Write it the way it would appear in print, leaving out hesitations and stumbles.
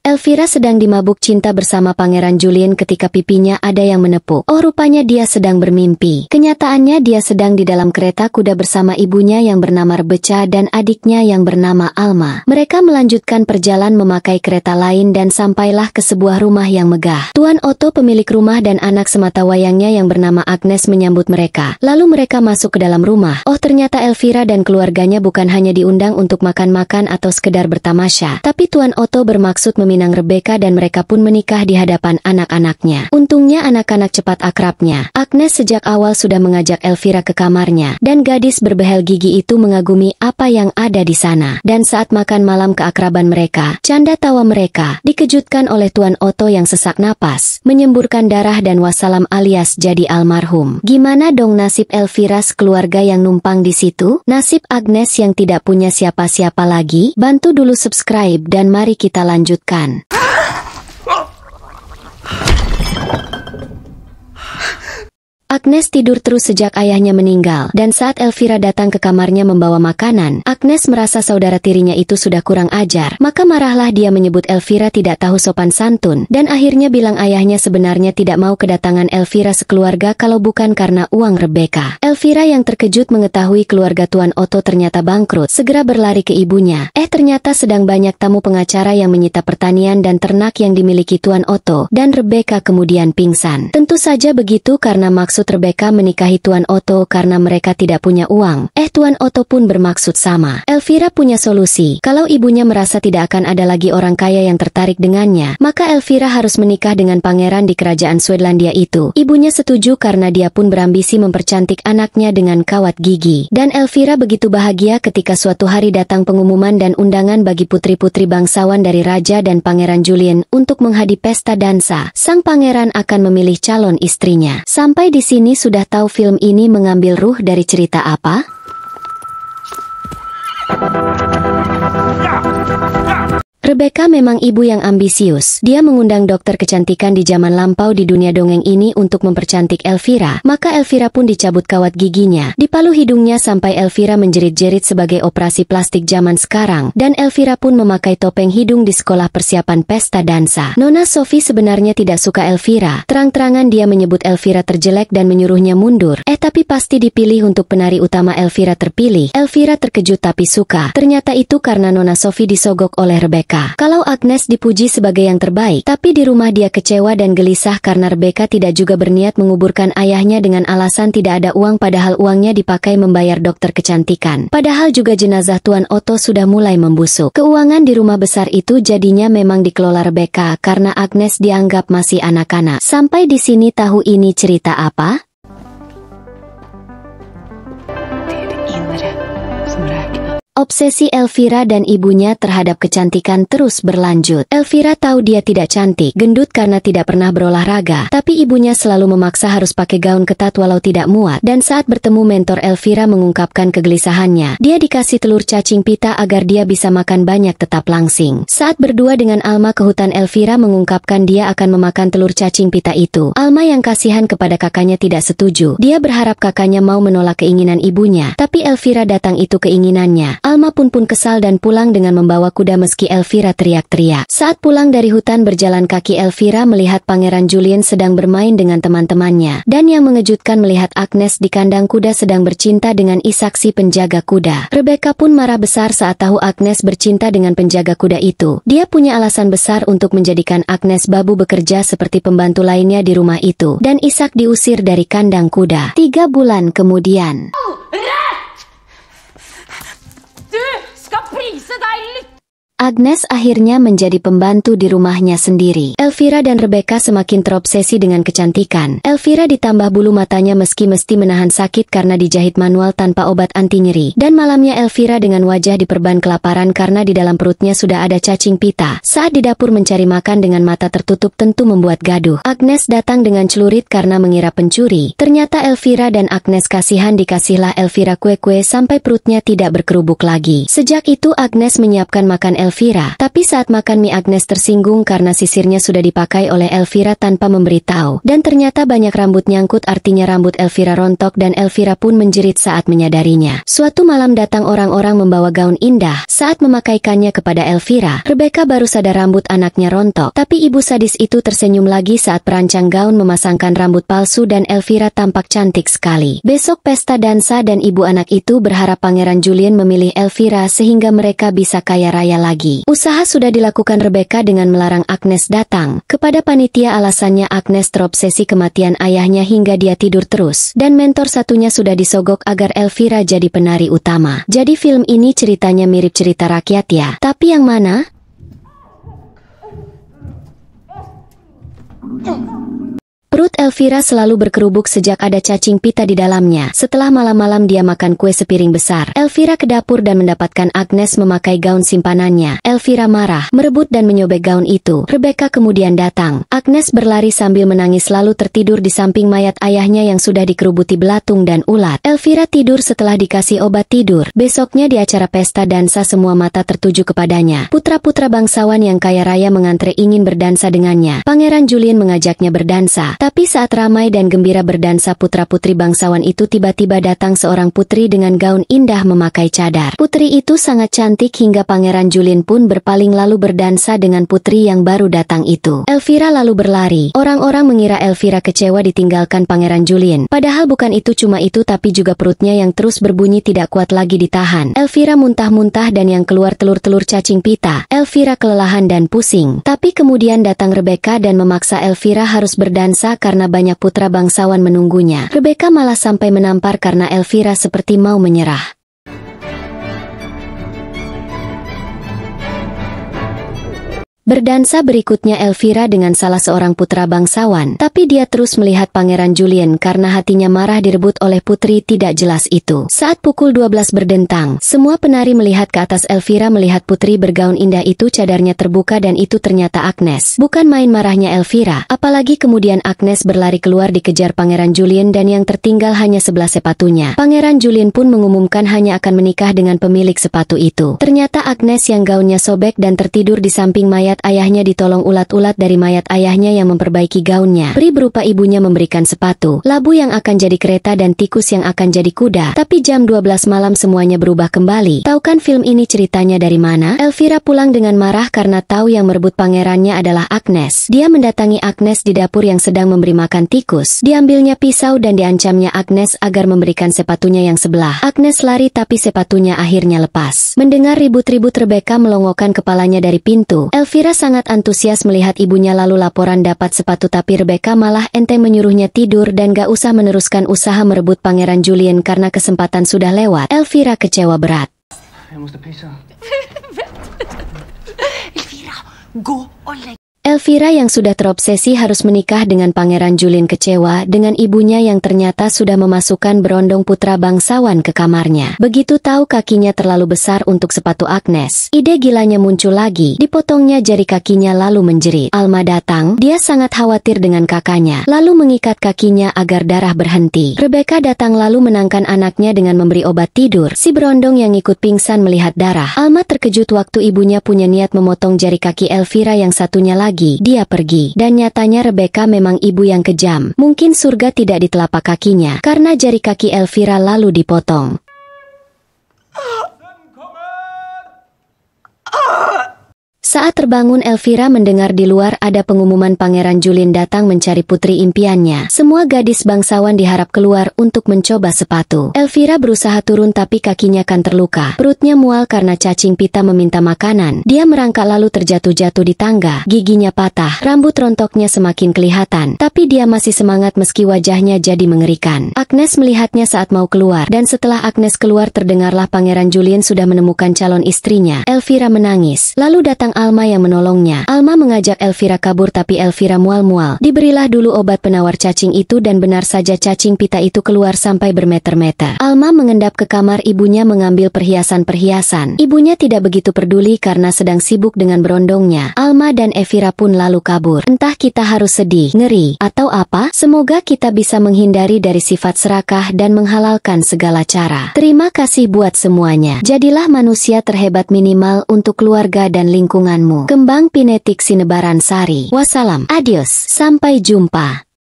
Elvira sedang dimabuk cinta bersama Pangeran Julien ketika pipinya ada yang menepuk. Oh, rupanya dia sedang bermimpi. Kenyataannya dia sedang di dalam kereta kuda bersama ibunya yang bernama Rebecca dan adiknya yang bernama Alma. Mereka melanjutkan perjalanan memakai kereta lain dan sampailah ke sebuah rumah yang megah. Tuan Otto pemilik rumah dan anak sematawayangnya yang bernama Agnes menyambut mereka. Lalu mereka masuk ke dalam rumah. Oh, ternyata Elvira dan keluarganya bukan hanya diundang untuk makan-makan atau sekedar bertamasya, tapi Tuan Otto bermaksud meminang Rebecca dan mereka pun menikah di hadapan anak-anaknya. Untungnya anak-anak cepat akrabnya. Agnes sejak awal sudah mengajak Elvira ke kamarnya, dan gadis berbehel gigi itu mengagumi apa yang ada di sana. Dan saat makan malam keakraban mereka, canda tawa mereka dikejutkan oleh Tuan Otto yang sesak napas, menyemburkan darah dan wassalam alias jadi almarhum. Gimana dong nasib Elvira sekeluarga yang numpang di situ? Nasib Agnes yang tidak punya siapa-siapa lagi? Bantu dulu subscribe dan mari kita lanjutkan. Agnes tidur terus sejak ayahnya meninggal, dan saat Elvira datang ke kamarnya membawa makanan, Agnes merasa saudara tirinya itu sudah kurang ajar, maka marahlah dia menyebut Elvira tidak tahu sopan santun, dan akhirnya bilang ayahnya sebenarnya tidak mau kedatangan Elvira sekeluarga kalau bukan karena uang Rebecca. Elvira yang terkejut mengetahui keluarga Tuan Otto ternyata bangkrut, segera berlari ke ibunya. Ternyata sedang banyak tamu pengacara yang menyita pertanian dan ternak yang dimiliki Tuan Otto, dan Rebecca kemudian pingsan. Tentu saja begitu karena maksud Rebecca menikahi Tuan Otto karena mereka tidak punya uang. Tuan Otto pun bermaksud sama. Elvira punya solusi. Kalau ibunya merasa tidak akan ada lagi orang kaya yang tertarik dengannya, maka Elvira harus menikah dengan pangeran di kerajaan Swedelandia itu. Ibunya setuju karena dia pun berambisi mempercantik anaknya dengan kawat gigi. Dan Elvira begitu bahagia ketika suatu hari datang pengumuman dan undangan bagi putri-putri bangsawan dari Raja dan Pangeran Julien untuk menghadiri pesta dansa. Sang pangeran akan memilih calon istrinya. Sampai di sini sudah tahu film ini mengambil ruh dari cerita apa? Rebecca memang ibu yang ambisius. Dia mengundang dokter kecantikan di zaman lampau di dunia dongeng ini untuk mempercantik Elvira. Maka Elvira pun dicabut kawat giginya, dipalu hidungnya sampai Elvira menjerit-jerit sebagai operasi plastik zaman sekarang. Dan Elvira pun memakai topeng hidung di sekolah persiapan pesta dansa. Nona Sophie sebenarnya tidak suka Elvira. Terang-terangan dia menyebut Elvira terjelek dan menyuruhnya mundur. Tapi pasti dipilih untuk penari utama Elvira terpilih. Elvira terkejut tapi suka. Ternyata itu karena Nona Sophie disogok oleh Rebecca. Kalau Agnes dipuji sebagai yang terbaik, tapi di rumah dia kecewa dan gelisah karena Rebecca tidak juga berniat menguburkan ayahnya dengan alasan tidak ada uang padahal uangnya dipakai membayar dokter kecantikan. Padahal juga jenazah Tuan Otto sudah mulai membusuk. Keuangan di rumah besar itu jadinya memang dikelola Rebecca karena Agnes dianggap masih anak-anak. Sampai di sini tahu ini cerita apa? Obsesi Elvira dan ibunya terhadap kecantikan terus berlanjut. Elvira tahu dia tidak cantik, gendut karena tidak pernah berolahraga, tapi ibunya selalu memaksa harus pakai gaun ketat walau tidak muat. Dan saat bertemu mentor Elvira mengungkapkan kegelisahannya, dia dikasih telur cacing pita agar dia bisa makan banyak tetap langsing. Saat berdua dengan Alma ke hutan, Elvira mengungkapkan dia akan memakan telur cacing pita itu. Alma yang kasihan kepada kakaknya tidak setuju. Dia berharap kakaknya mau menolak keinginan ibunya, tapi Elvira datang itu keinginannya. Alma pun kesal dan pulang dengan membawa kuda meski Elvira teriak-teriak. Saat pulang dari hutan berjalan kaki, Elvira melihat Pangeran Julien sedang bermain dengan teman-temannya. Dan yang mengejutkan melihat Agnes di kandang kuda sedang bercinta dengan Isaac si penjaga kuda. Rebecca pun marah besar saat tahu Agnes bercinta dengan penjaga kuda itu. Dia punya alasan besar untuk menjadikan Agnes babu bekerja seperti pembantu lainnya di rumah itu. Dan Isaac diusir dari kandang kuda. 3 bulan kemudian. Agnes akhirnya menjadi pembantu di rumahnya sendiri. Elvira dan Rebecca semakin terobsesi dengan kecantikan. Elvira ditambah bulu matanya meski mesti menahan sakit karena dijahit manual tanpa obat anti nyeri. Dan malamnya Elvira dengan wajah diperban kelaparan karena di dalam perutnya sudah ada cacing pita. Saat di dapur mencari makan dengan mata tertutup tentu membuat gaduh. Agnes datang dengan celurit karena mengira pencuri. Ternyata Elvira dan Agnes kasihan, dikasihlah Elvira kue-kue sampai perutnya tidak berkerubuk lagi. Sejak itu Agnes menyiapkan makan Elvira Elvira. Tapi saat makan mie Agnes tersinggung karena sisirnya sudah dipakai oleh Elvira tanpa memberitahu. Dan ternyata banyak rambut nyangkut, artinya rambut Elvira rontok dan Elvira pun menjerit saat menyadarinya. Suatu malam datang orang-orang membawa gaun indah. Saat memakaikannya kepada Elvira, Rebecca baru sadar rambut anaknya rontok. Tapi ibu sadis itu tersenyum lagi saat perancang gaun memasangkan rambut palsu dan Elvira tampak cantik sekali. Besok pesta dansa dan ibu anak itu berharap Pangeran Julian memilih Elvira sehingga mereka bisa kaya raya lagi. Usaha sudah dilakukan Rebecca dengan melarang Agnes datang. Kepada panitia alasannya Agnes terobsesi kematian ayahnya hingga dia tidur terus. Dan mentor satunya sudah disogok agar Elvira jadi penari utama. Jadi film ini ceritanya mirip cerita rakyat ya. Tapi yang mana? Perut Elvira selalu berkerubuk sejak ada cacing pita di dalamnya. Setelah malam-malam dia makan kue sepiring besar. Elvira ke dapur dan mendapatkan Agnes memakai gaun simpanannya. Elvira marah, merebut dan menyobek gaun itu. Rebecca kemudian datang. Agnes berlari sambil menangis lalu tertidur di samping mayat ayahnya yang sudah dikerubuti belatung dan ulat. Elvira tidur setelah dikasih obat tidur. Besoknya di acara pesta dansa semua mata tertuju kepadanya. Putra-putra bangsawan yang kaya raya mengantre ingin berdansa dengannya. Pangeran Julian mengajaknya berdansa. Tapi saat ramai dan gembira berdansa putra-putri bangsawan itu tiba-tiba datang seorang putri dengan gaun indah memakai cadar. Putri itu sangat cantik hingga Pangeran Julian pun berpaling lalu berdansa dengan putri yang baru datang itu. Elvira lalu berlari. Orang-orang mengira Elvira kecewa ditinggalkan Pangeran Julian. Padahal bukan itu cuma itu tapi juga perutnya yang terus berbunyi tidak kuat lagi ditahan. Elvira muntah-muntah dan yang keluar telur-telur cacing pita. Elvira kelelahan dan pusing. Tapi kemudian datang Rebecca dan memaksa Elvira harus berdansa karena banyak putra bangsawan menunggunya. Rebecca malah sampai menampar karena Elvira seperti mau menyerah. Berdansa berikutnya Elvira dengan salah seorang putra bangsawan, tapi dia terus melihat Pangeran Julian karena hatinya marah direbut oleh putri tidak jelas itu. Saat pukul 12 berdentang, semua penari melihat ke atas. Elvira melihat putri bergaun indah itu cadarnya terbuka dan itu ternyata Agnes. Bukan main marahnya Elvira, apalagi kemudian Agnes berlari keluar dikejar Pangeran Julian dan yang tertinggal hanya sebelah sepatunya. Pangeran Julian pun mengumumkan hanya akan menikah dengan pemilik sepatu itu. Ternyata Agnes yang gaunnya sobek dan tertidur di samping mayat ayahnya ditolong ulat-ulat dari mayat ayahnya yang memperbaiki gaunnya. Peri berupa ibunya memberikan sepatu, labu yang akan jadi kereta dan tikus yang akan jadi kuda. Tapi jam 12 malam semuanya berubah kembali. Tahu kan film ini ceritanya dari mana? Elvira pulang dengan marah karena tahu yang merebut pangerannya adalah Agnes. Dia mendatangi Agnes di dapur yang sedang memberi makan tikus. Diambilnya pisau dan diancamnya Agnes agar memberikan sepatunya yang sebelah. Agnes lari tapi sepatunya akhirnya lepas. Mendengar ribut-ribut Rebecca melongokkan kepalanya dari pintu. Elvira sangat antusias melihat ibunya lalu laporan dapat sepatu tapi Rebecca malah enteng menyuruhnya tidur dan gak usah meneruskan usaha merebut Pangeran Julian karena kesempatan sudah lewat. Elvira kecewa berat. Elvira, go on. Elvira yang sudah terobsesi harus menikah dengan Pangeran Julian kecewa dengan ibunya yang ternyata sudah memasukkan berondong putra bangsawan ke kamarnya. Begitu tahu kakinya terlalu besar untuk sepatu Agnes, ide gilanya muncul lagi. Dipotongnya jari kakinya lalu menjerit. Alma datang, dia sangat khawatir dengan kakaknya, lalu mengikat kakinya agar darah berhenti. Rebecca datang lalu menangkan anaknya dengan memberi obat tidur. Si berondong yang ikut pingsan melihat darah. Alma terkejut waktu ibunya punya niat memotong jari kaki Elvira yang satunya lagi. Dia pergi, dan nyatanya Rebecca memang ibu yang kejam. Mungkin surga tidak di telapak kakinya, karena jari kaki Elvira lalu dipotong. Saat terbangun Elvira mendengar di luar ada pengumuman Pangeran Julian datang mencari putri impiannya. Semua gadis bangsawan diharap keluar untuk mencoba sepatu. Elvira berusaha turun tapi kakinya kan terluka. Perutnya mual karena cacing pita meminta makanan. Dia merangkak lalu terjatuh-jatuh di tangga. Giginya patah, rambut rontoknya semakin kelihatan. Tapi dia masih semangat meski wajahnya jadi mengerikan. Agnes melihatnya saat mau keluar. Dan setelah Agnes keluar terdengarlah Pangeran Julian sudah menemukan calon istrinya. Elvira menangis. Lalu datang Alma yang menolongnya. Alma mengajak Elvira kabur tapi Elvira mual-mual. Diberilah dulu obat penawar cacing itu dan benar saja cacing pita itu keluar sampai bermeter-meter. Alma mengendap ke kamar ibunya mengambil perhiasan-perhiasan. Ibunya tidak begitu peduli karena sedang sibuk dengan berondongnya. Alma dan Elvira pun lalu kabur. Entah kita harus sedih, ngeri, atau apa, semoga kita bisa menghindari dari sifat serakah dan menghalalkan segala cara. Terima kasih buat semuanya. Jadilah manusia terhebat minimal untuk keluarga dan lingkunganmu. Kembang Pinetik Sinebaran Sari. Wassalam. Adios. Sampai jumpa.